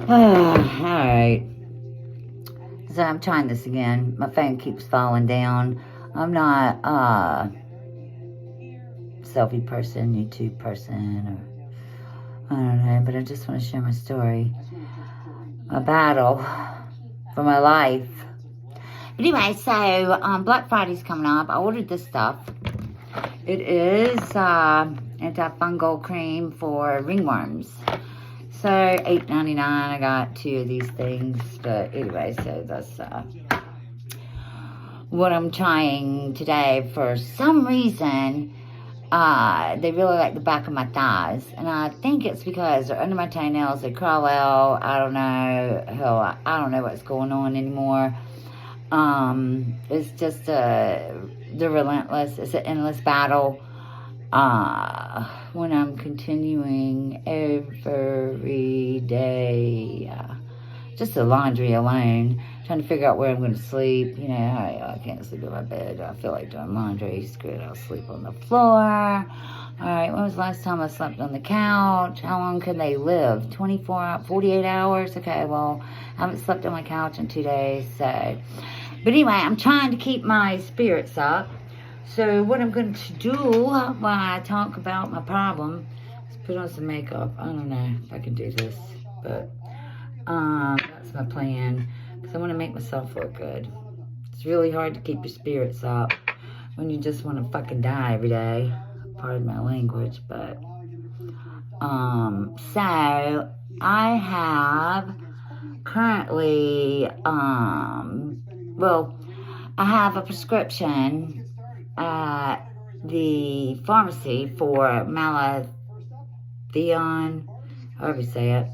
Alright. So I'm trying this again. My phone keeps falling down. I'm not selfie person, YouTube person, or I don't know, but I just want to share my story. A battle for my life. But anyway, so Black Friday's coming up. I ordered this stuff. It is antifungal cream for ringworms. So $8.99. I got 2 of these things. But anyway, so that's what I'm trying today. For some reason, they really like the back of my thighs. And I think it's because they're under my toenails. They crawl out. I don't know. Hell, I don't know what's going on anymore. It's just, they're relentless. It's an endless battle. When I'm continuing every day, just the laundry alone, trying to figure out where I'm going to sleep. You know, I can't sleep in my bed. I feel like doing laundry. Screw it, I'll sleep on the floor. Alright, when was the last time I slept on the couch? How long can they live? 48 hours? Okay, well, I haven't slept on my couch in 2 days, so. But anyway, I'm trying to keep my spirits up. So what I'm going to do while I talk about my problem is put on some makeup. I don't know if I can do this, but that's my plan, because I want to make myself look good. It's really hard to keep your spirits up when you just want to fucking die every day. Pardon my language, but so I have currently well, I have a prescription at the pharmacy for malathion, however you say it.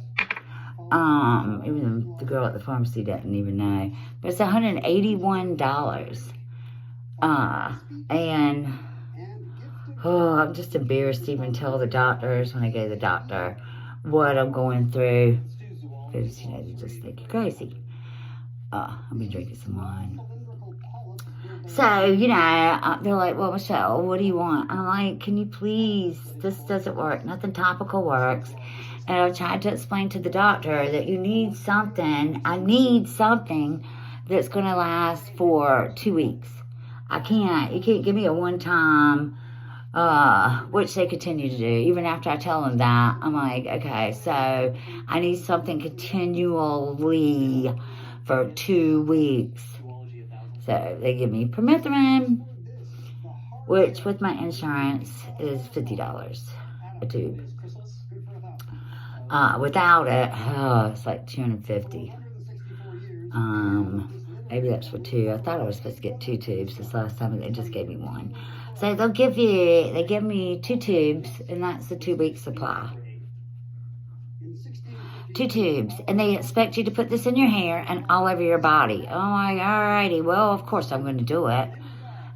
Even the girl at the pharmacy didn't even know. But it's $181. And I'm just embarrassed to even tell the doctors when I go to the doctor what I'm going through. Because, you know, they just think you're crazy. I'll be drinking some wine. So, you know, they're like, well, Michelle, what do you want? I'm like, can you please, this doesn't work. Nothing topical works. And I've tried to explain to the doctor that you need something. I need something that's going to last for 2 weeks. You can't give me a one-time, which they continue to do. Even after I tell them that, I'm like, okay, so I need something continually for 2 weeks. So they give me permethrin, which with my insurance is $50 a tube. Without it, it's like $250. Maybe that's for 2. I thought I was supposed to get 2 tubes this last time, and they just gave me 1. So they give me 2 tubes, and that's the 2-week supply. 2 tubes, and they expect you to put this in your hair and all over your body. I'm like, alrighty, well, of course I'm going to do it.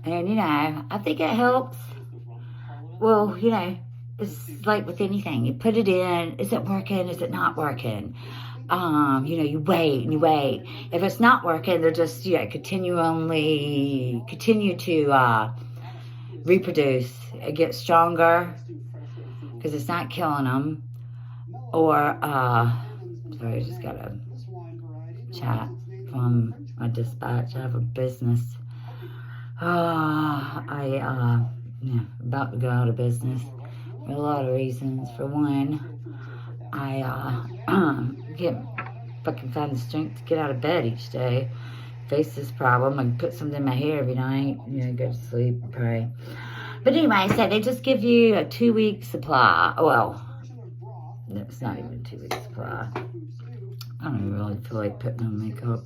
And, you know, I think it helps. Well, you know, it's like with anything. You put it in, is it working, is it not working? You know, you wait and you wait. If it's not working, they're just, you know, continue to reproduce. It gets stronger because it's not killing them. Or, sorry, I just got a chat from my dispatch. I have a business. About to go out of business for a lot of reasons. For one, I can't fucking find the strength to get out of bed each day, face this problem. I put something in my hair every night, you know, go to sleep and pray. But anyway, so they just give you a 2-week supply. Well, it's not even a 2-week supply. I don't even really feel like putting on makeup.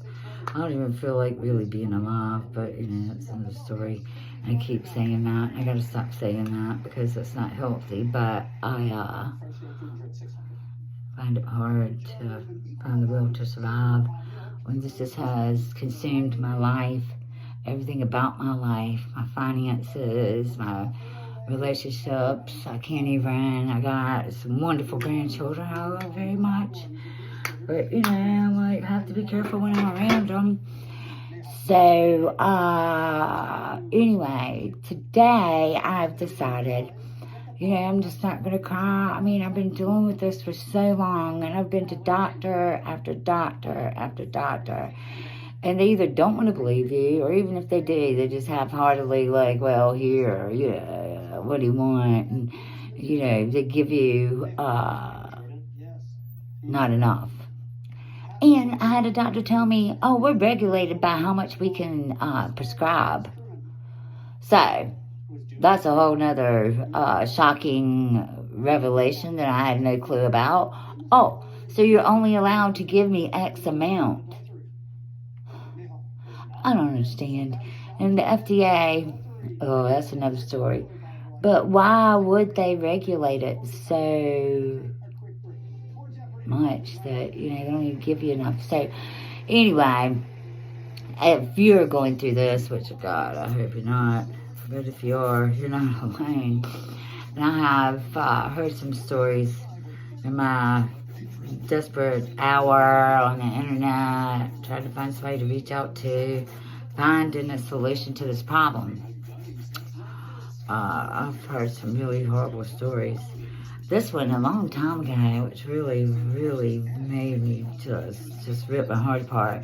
I don't even feel like really being alive, but, you know, that's another story. I keep saying that. I gotta stop saying that because it's not healthy, but I find it hard to find the will to survive when this just has consumed my life, everything about my life, my finances, my relationships. I got some wonderful grandchildren I love very much. But, you know, I have to be careful when I'm around them. So, anyway, today I've decided You know, I'm just not going to cry. I mean, I've been dealing with this for so long, and I've been to doctor after doctor after doctor. And they either don't want to believe you, or even if they do, they just half-heartedly like, well, here, yeah, what do you want? And, you know, they give you not enough. And I had a doctor tell me, oh, we're regulated by how much we can prescribe. So that's a whole nother shocking revelation that I had no clue about. Oh, so you're only allowed to give me X amount. I don't understand. And the FDA, oh, that's another story. But why would they regulate it so much that, you know, they don't even give you enough? So, anyway, if you're going through this, which, God, I hope you're not, but if you are, you're not alone. And I have heard some stories in my desperate hour on the internet, trying to find somebody to reach out to, finding a solution to this problem. I've heard some really horrible stories. This one a long time ago, which really, really made me just rip my heart apart.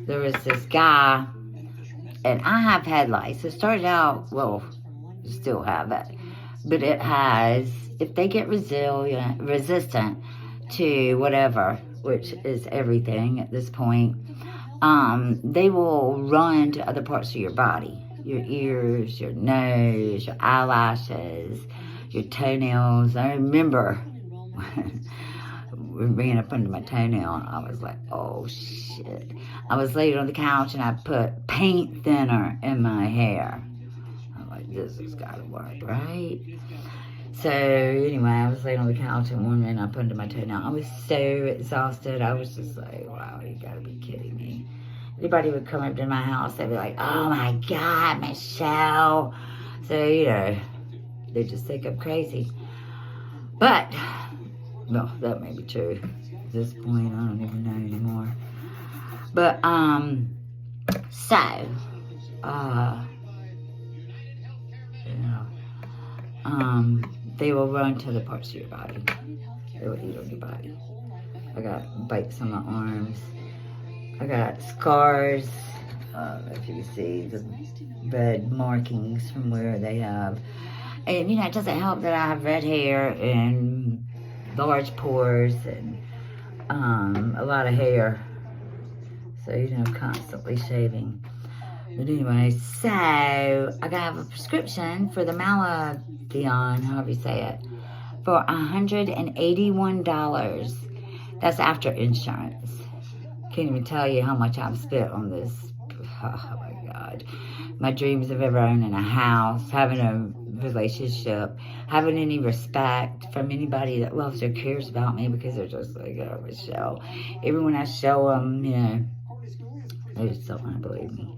There was this guy, and I have had lice. It started out, well, still have it, but it has, if they get resistant to whatever, which is everything at this point, they will run to other parts of your body. Your ears, your nose, your eyelashes, your toenails. I remember when it ran up under my toenail, and I was like, oh shit. I was laying on the couch and I put paint thinner in my hair. I'm like, this has got to work, right? So anyway, I was laying on the couch and one ran up under my toenail. I was so exhausted. I was just like, wow, you gotta be kidding me. Anybody would come up to my house, they'd be like, oh my God, Michelle. So, you know, they just think I'm crazy. But, well, that may be true. At this point, I don't even know anymore. But, they will run to the parts of your body. They will eat on your body. I got bites on my arms. I got scars, if you can see the red markings from where they have. And, you know, it doesn't help that I have red hair and large pores and a lot of hair. So, you know, constantly shaving. But anyway, so I gotta have a prescription for the Maladon, however you say it, for $181. That's after insurance. Can't even tell you how much I've spent on this. Oh my God. My dreams of ever owning a house, having a relationship, having any respect from anybody that loves or cares about me, because they're just like, oh, Michelle. Even when I show them, you know, they just don't want to believe me.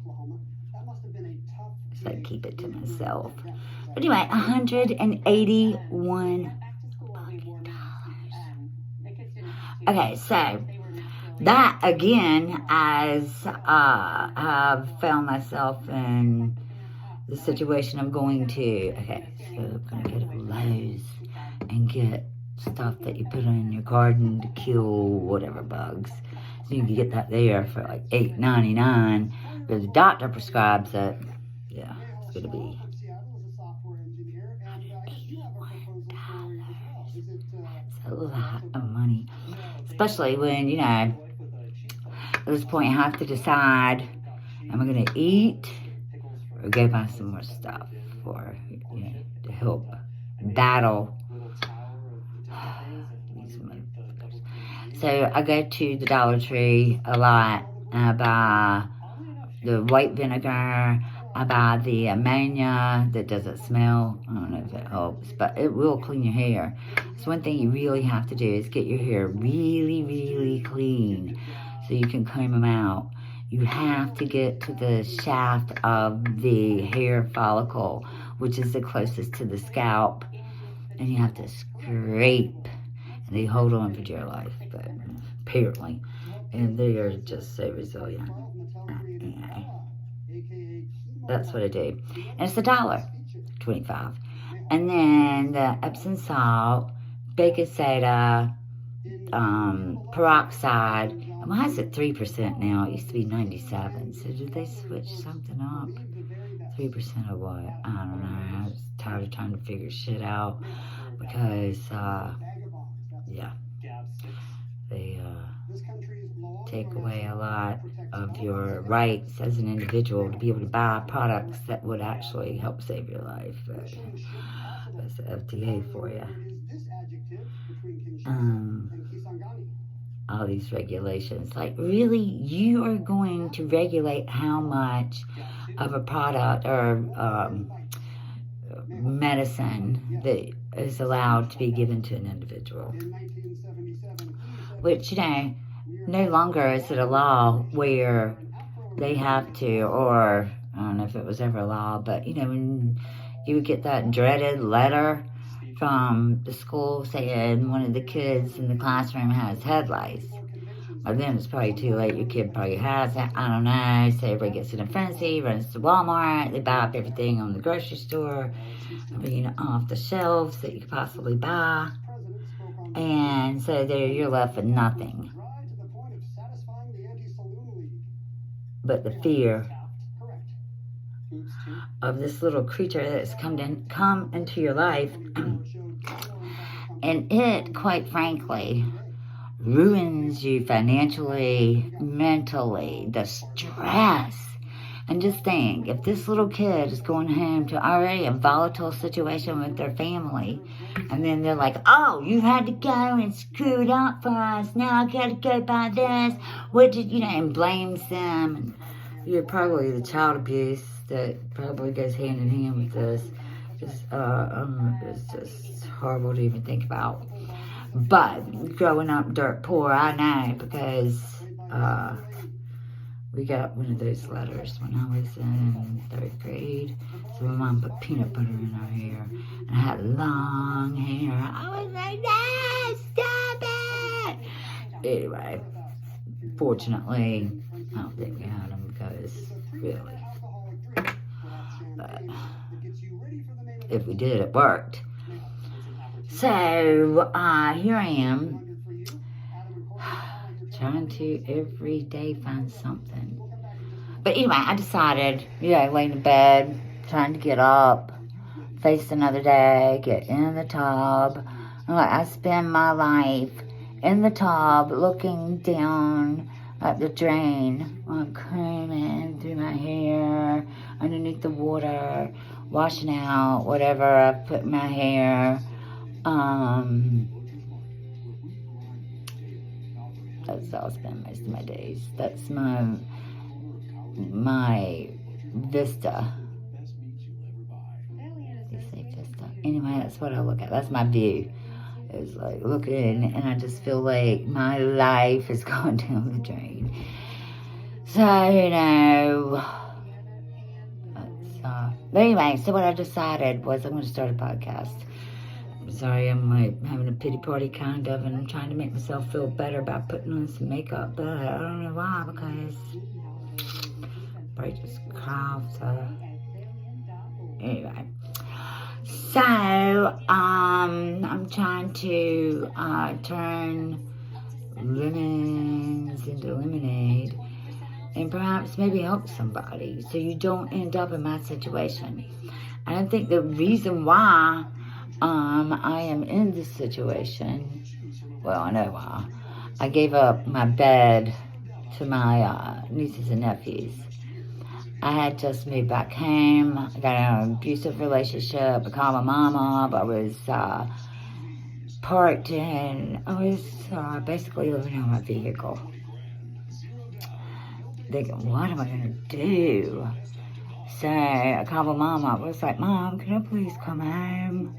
So I keep it to myself. But anyway, $181. Okay, so that again, as I've found myself in the situation I'm going to. Okay, so I'm gonna go to Lowe's and get stuff that you put in your garden to kill whatever bugs. So you can get that there for like $8.99, but the doctor prescribes it. Yeah, it's gonna be $181. That's a lot of money, especially when, you know, at this point I have to decide, am I gonna eat or go buy some more stuff for, you know, to help battle these motherfuckers. So I go to the Dollar Tree a lot, and I buy the white vinegar, I buy the ammonia that doesn't smell. I don't know if it helps, but it will clean your hair. So one thing you really have to do is get your hair really, really clean so you can comb them out. You have to get to the shaft of the hair follicle, which is the closest to the scalp, and you have to scrape, and they hold on for dear life, but apparently, and they are just so resilient. Anyway, that's what I do, and it's $1.25. And then the Epsom salt, baking soda, peroxide. And why is it 3% now? It used to be 97. So did they switch something up? 3% of what? I don't know. I was tired of trying to figure shit out because, yeah, they take away a lot of your rights as an individual to be able to buy products that would actually help save your life. But that's the FDA for you. All these regulations. Like, really, you are going to regulate how much of a product or medicine that is allowed to be given to an individual. Which, no longer is it a law where they have to, or I don't know if it was ever a law, but, when you would get that dreaded letter from the school saying one of the kids in the classroom has head lice. By then it's probably too late. Your kid probably has it. I don't know. So everybody gets in a frenzy, runs to Walmart. They buy up everything on the grocery store, off the shelves that you could possibly buy. And so there you're left with nothing but the fear of this little creature that's come into your life. And it, quite frankly, ruins you financially, mentally, the stress. And just think, if this little kid is going home to already a volatile situation with their family, and then they're like, oh, you had to go and screw it up for us, now I gotta go by this, what did, and blames them. And you're probably the child abuse that probably goes hand in hand with this. It's just horrible to even think about. But growing up dirt poor, I know, because we got one of those letters when I was in 3rd grade. So my mom put peanut butter in our hair, and I had long hair. I was like, no, stop it! Anyway, fortunately, I don't think we had them because, really. But if we did, it worked. So, here I am, trying to every day find something. But anyway, I decided, laying in bed, trying to get up, face another day, get in the tub. I spend my life in the tub looking down at the drain. I'm combing through my hair, underneath the water, washing out whatever I put in my hair. That's how I spend most of my days. That's my vista. You say vista? Anyway, that's what I look at. That's my view. It's like looking, and I just feel like my life is going down the drain. So, but anyway, so what I decided was I'm going to start a podcast. I'm sorry, I'm like having a pity party kind of, and I'm trying to make myself feel better by putting on some makeup, but I don't know why, because I just coughed, so anyway. So, I'm trying to turn lemons into lemonade and perhaps maybe help somebody so you don't end up in my situation. And I think the reason why I am in this situation, well, I know why. I gave up my bed to my nieces and nephews. I had just moved back home. I got in an abusive relationship. I called my mom up. I was parked in, I was basically living in my vehicle. Thinking, what am I going to do? So I called my mom up. I was like, Mom, can I please come home?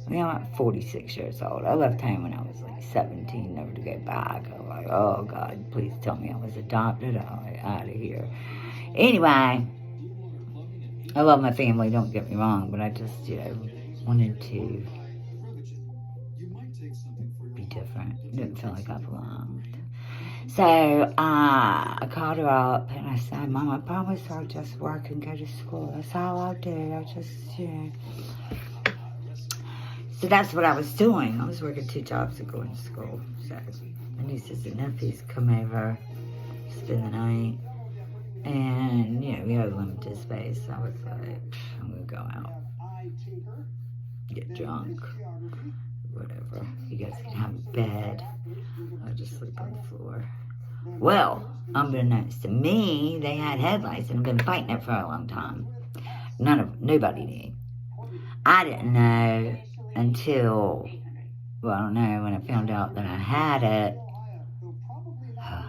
I'm 46 years old. I left home when I was like 17, never to go back. I was like, oh God, please tell me I was adopted. Out of here. Anyway, I love my family, don't get me wrong, but I just, wanted to be different. Didn't feel like I belonged. So, I called her up and I said, Mom, I promise I'll just work and go to school. That's all I'll do. I'll just, So that's what I was doing. I was working 2 jobs and going to school. So my nieces and nephews come over, spend the night. And, you know, we have limited space. So I was like, I'm going to go out, get drunk, whatever. You guys can have a bed. I'll just sleep on the floor. Well, unbeknownst to me, they had headlights and been fighting it for a long time. Nobody knew. I didn't know until, well, I don't know, when I found out that I had it.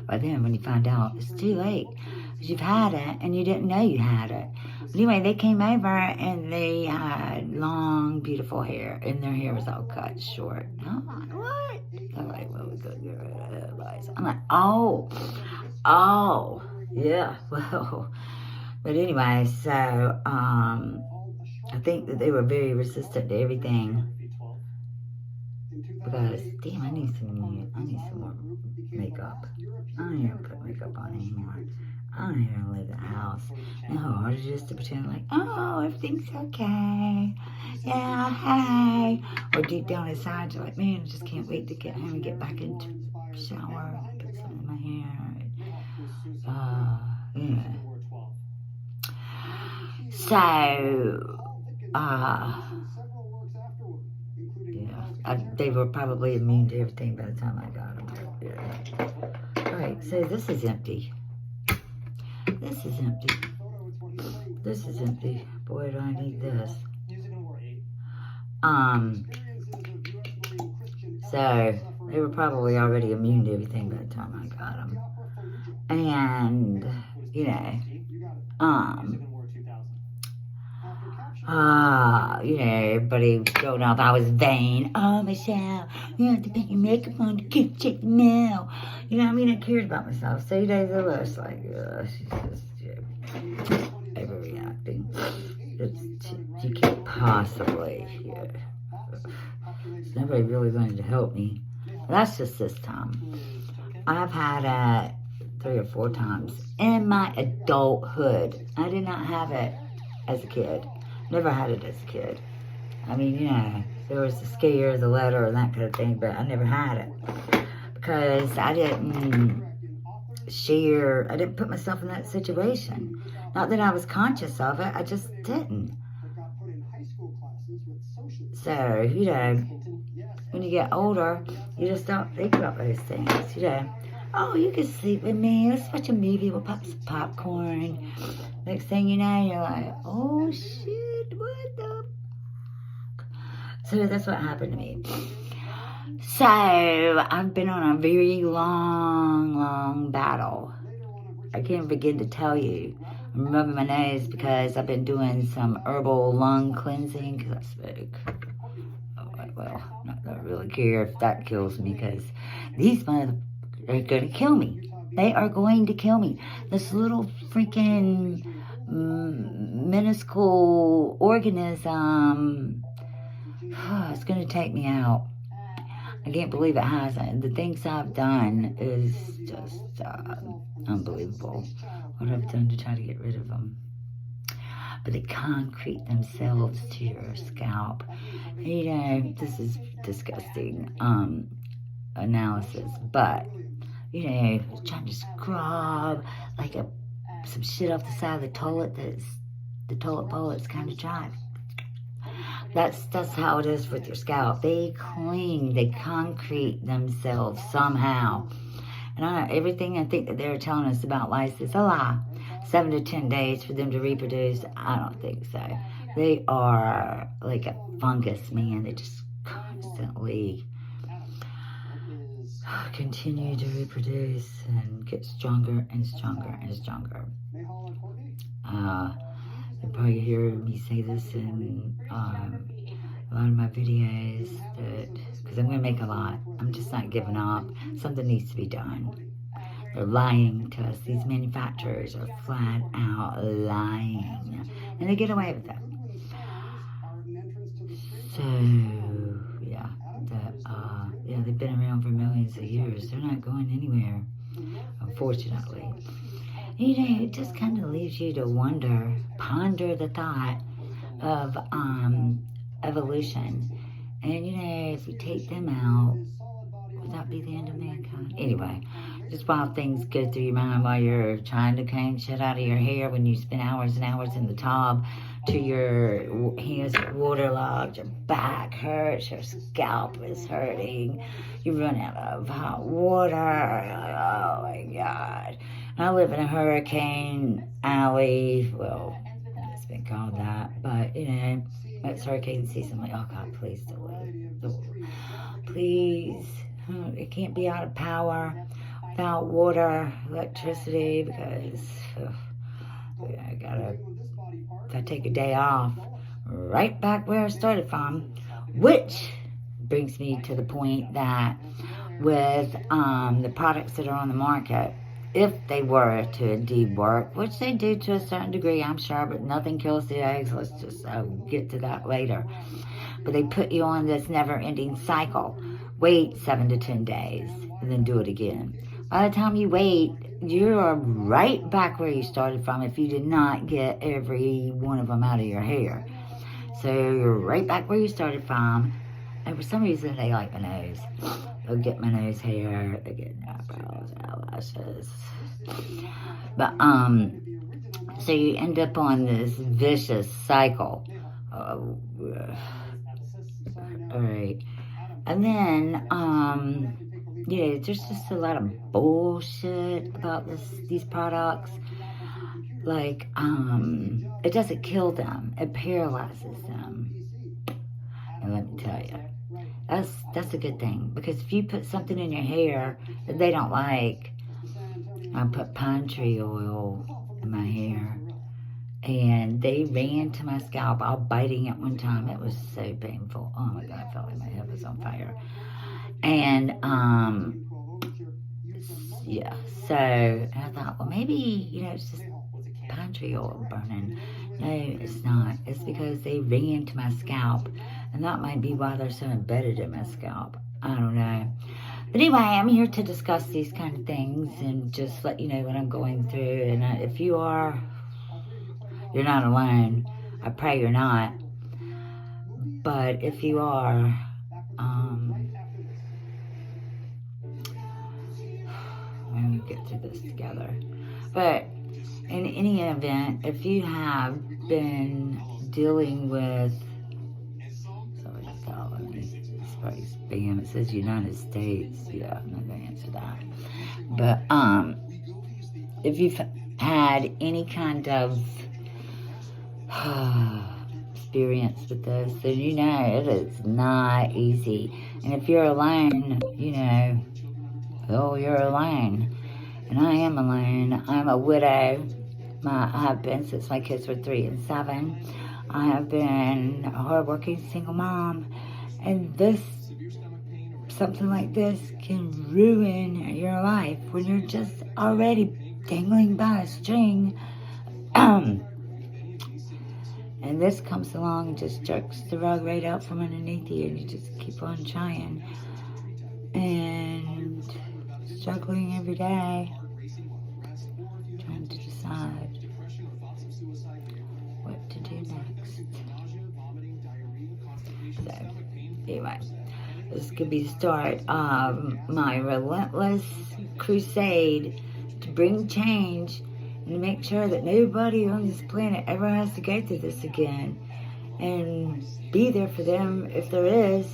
By then, when you find out, it's too late. Because you've had it and you didn't know you had it. But anyway, they came over and they had long, beautiful hair. And their hair was all cut short. And I'm like, what? They're like, well, we could get rid of the headlights. I'm like, oh, yeah, well. But anyway, so, I think that they were very resistant to everything. Because, damn, I need some more makeup. I don't even put makeup on anymore. I don't even leave the house. No, it's just to pretend like, oh, everything's okay. Yeah, hey. Or deep down inside, you're like, man, I just can't wait to get home and get back into the shower, put some in my hair. Yeah. So, yeah, they were probably immune to everything by the time I got them. Yeah. Alright, so this is empty. This is empty. This is empty. Boy, do I need this. So, they were probably already immune to everything by the time I got them. And, you know, you know, everybody was going off. I was vain. Oh, Michelle, you have to put your makeup on to get check the mail. You know, I mean, I cared about myself. So, you know, they were just like, she's just, overreacting. You can't possibly, So nobody really wanted to help me. That's just this time. I've had it 3 or 4 times in my adulthood. I did not have it as a kid. Never had it as a kid. I mean, you know, there was the scare, the letter, and that kind of thing, but I never had it. Because I didn't I didn't put myself in that situation. Not that I was conscious of it, I just didn't. So, you know, when you get older, you just don't think about those things, you know. Oh, you can sleep with me. Let's watch a movie. We'll pop some popcorn. Next thing you know, you're like, oh, shit, what the fuck? So that's what happened to me. So I've been on a very long battle. I can't begin to tell you. I'm rubbing my nose because I've been doing some herbal lung cleansing because I smoke. Well, I don't really care if that kills me because these motherfuckers are going to kill me. They are going to kill me. This little freaking minuscule organism, it's going to take me out. I can't believe it hasn't. The things I've done is just unbelievable. What I've done to try to get rid of them. But they concrete themselves to your scalp. You know, this is disgusting analysis, but you know, trying to scrub like some shit off the side of the toilet that's the toilet bowl that's kind of dry. That's how it is with your scalp. They cling, they concrete themselves somehow. And I know everything I think that they're telling us about lice is a lie. 7 to 10 days for them to reproduce. I don't think so. They are like a fungus, man. They just constantly continue to reproduce and get stronger and stronger and stronger. You'll probably hear me say this in a lot of my videos, because I'm going to make a lot. I'm just not giving up. Something needs to be done. They're lying to us. These manufacturers are flat out lying. And they get away with that. So, yeah. They've been around for millions of years. They're not going anywhere, unfortunately. You know, it just kind of leaves you to ponder the thought of evolution And, you know, if you take them out, would that be the end of mankind? Anyway, just while things go through your mind while you're trying to comb shit out of your hair, when you spend hours and hours in the tub, to your hands are waterlogged, your back hurts, your scalp is hurting, you run out of hot water. Oh my God. I live in a hurricane alley. Well, it's been called that, but you know, it's hurricane season. I'm like, oh God, please don't. Please. It can't be out of power without water, electricity, because I gotta take a day off right back where I started from, which brings me to the point that with the products that are on the market, if they were to indeed work, which they do to a certain degree, I'm sure, but nothing kills the eggs. Let's just get to that later. But they put you on this never-ending cycle. Wait 7 to 10 days, and then do it again. By the time you wait, you're right back where you started from if you did not get every one of them out of your hair. So you're right back where you started from. And for some reason, they like my nose. They'll get my nose hair, they get eyebrows, eyelashes. But, so you end up on this vicious cycle. Alright. And then, yeah, there's just a lot of bullshit about these products. Like, it doesn't kill them. It paralyzes them. And let me tell you, that's a good thing. Because if you put something in your hair that they don't like, I put pine tree oil in my hair. And they ran to my scalp, all biting at one time. It was so painful. Oh my God, I felt like my head was on fire. And, yeah, so I thought, well, maybe, you know, it's just pine tree oil burning. No, it's not. It's because they ran to my scalp. And that might be why they're so embedded in my scalp. I don't know. But anyway, I'm here to discuss these kind of things and just let you know what I'm going through. And if you are, you're not alone. I pray you're not. But if you are, we'll get through this together. But in any event, if you have been dealing with, sorry, it's probably spam. It says United States. Yeah, I'm not going to answer that. But if you've had any kind of experience with this, then you know it is not easy. And if you're alone, you know, oh, you're alone. And I am alone. I'm a widow. I have been since my kids were 3 and 7. I have been a hardworking single mom. And something like this can ruin your life when you're just already dangling by a string. And this comes along and just jerks the rug right out from underneath you, and you just keep on trying and struggling every day, trying to decide what to do next. So, anyway, this could be the start of my relentless crusade to bring change and to make sure that nobody on this planet ever has to go through this again, and be there for them if there is.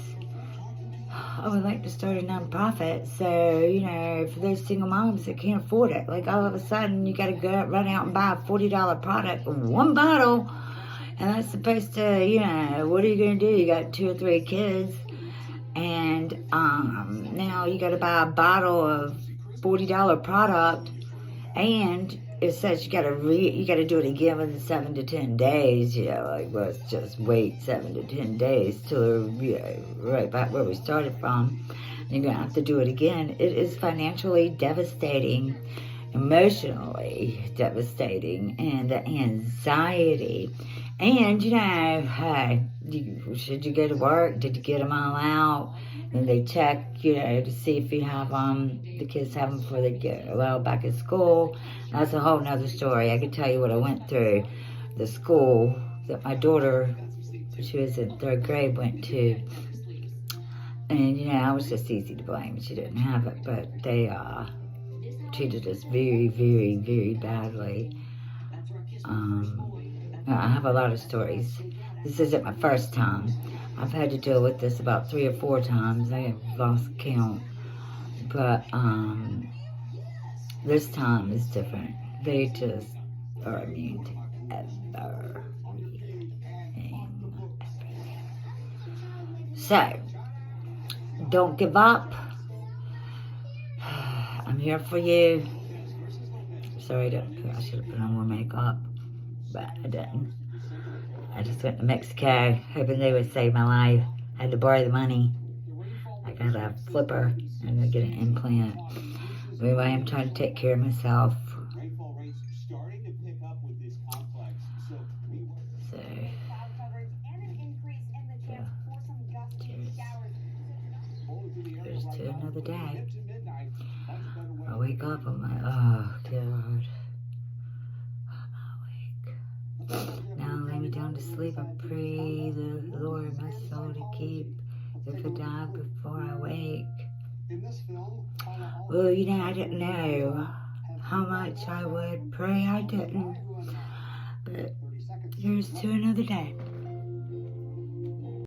I would like to start a nonprofit, so, you know, for those single moms that can't afford it, like all of a sudden you gotta go run out and buy a $40 product, one bottle, and that's supposed to, you know, what are you gonna do? You got 2 or 3 kids, and now you gotta buy a bottle of $40 product, and it says you gotta do it again within 7 to 10 days. You know, like, let's just wait 7 to 10 days till, you know, right back where we started from. You're gonna have to do it again. It is financially devastating, emotionally devastating, and the anxiety. And, you know, hey, should you go to work? Did you get them all out? And they check, you know, to see if you have the kids have them before they get allowed back at school. That's a whole nother story. I could tell you what I went through. The school that my daughter, she was in 3rd grade, went to. And, I was just easy to blame. She didn't have it, but they treated us very, very, very badly. I have a lot of stories. This isn't my first time. I've had to deal with this about 3 or 4 times. I have lost count. But this time is different. They just are immune to everything. So, don't give up. I'm here for you. Sorry, I should have put on more makeup, but I didn't. I just went to Mexico, hoping they would save my life. I had to borrow the money. I got a flipper and I get an implant. Anyway, I'm trying to take care of myself. So, cheers to another day. I wake up, I'm like, oh God. I'm awake. Now lay me down to sleep. I pray the Lord my soul to keep. If I die before I wake. Well, I didn't know how much I would pray. I didn't. But here's to another day.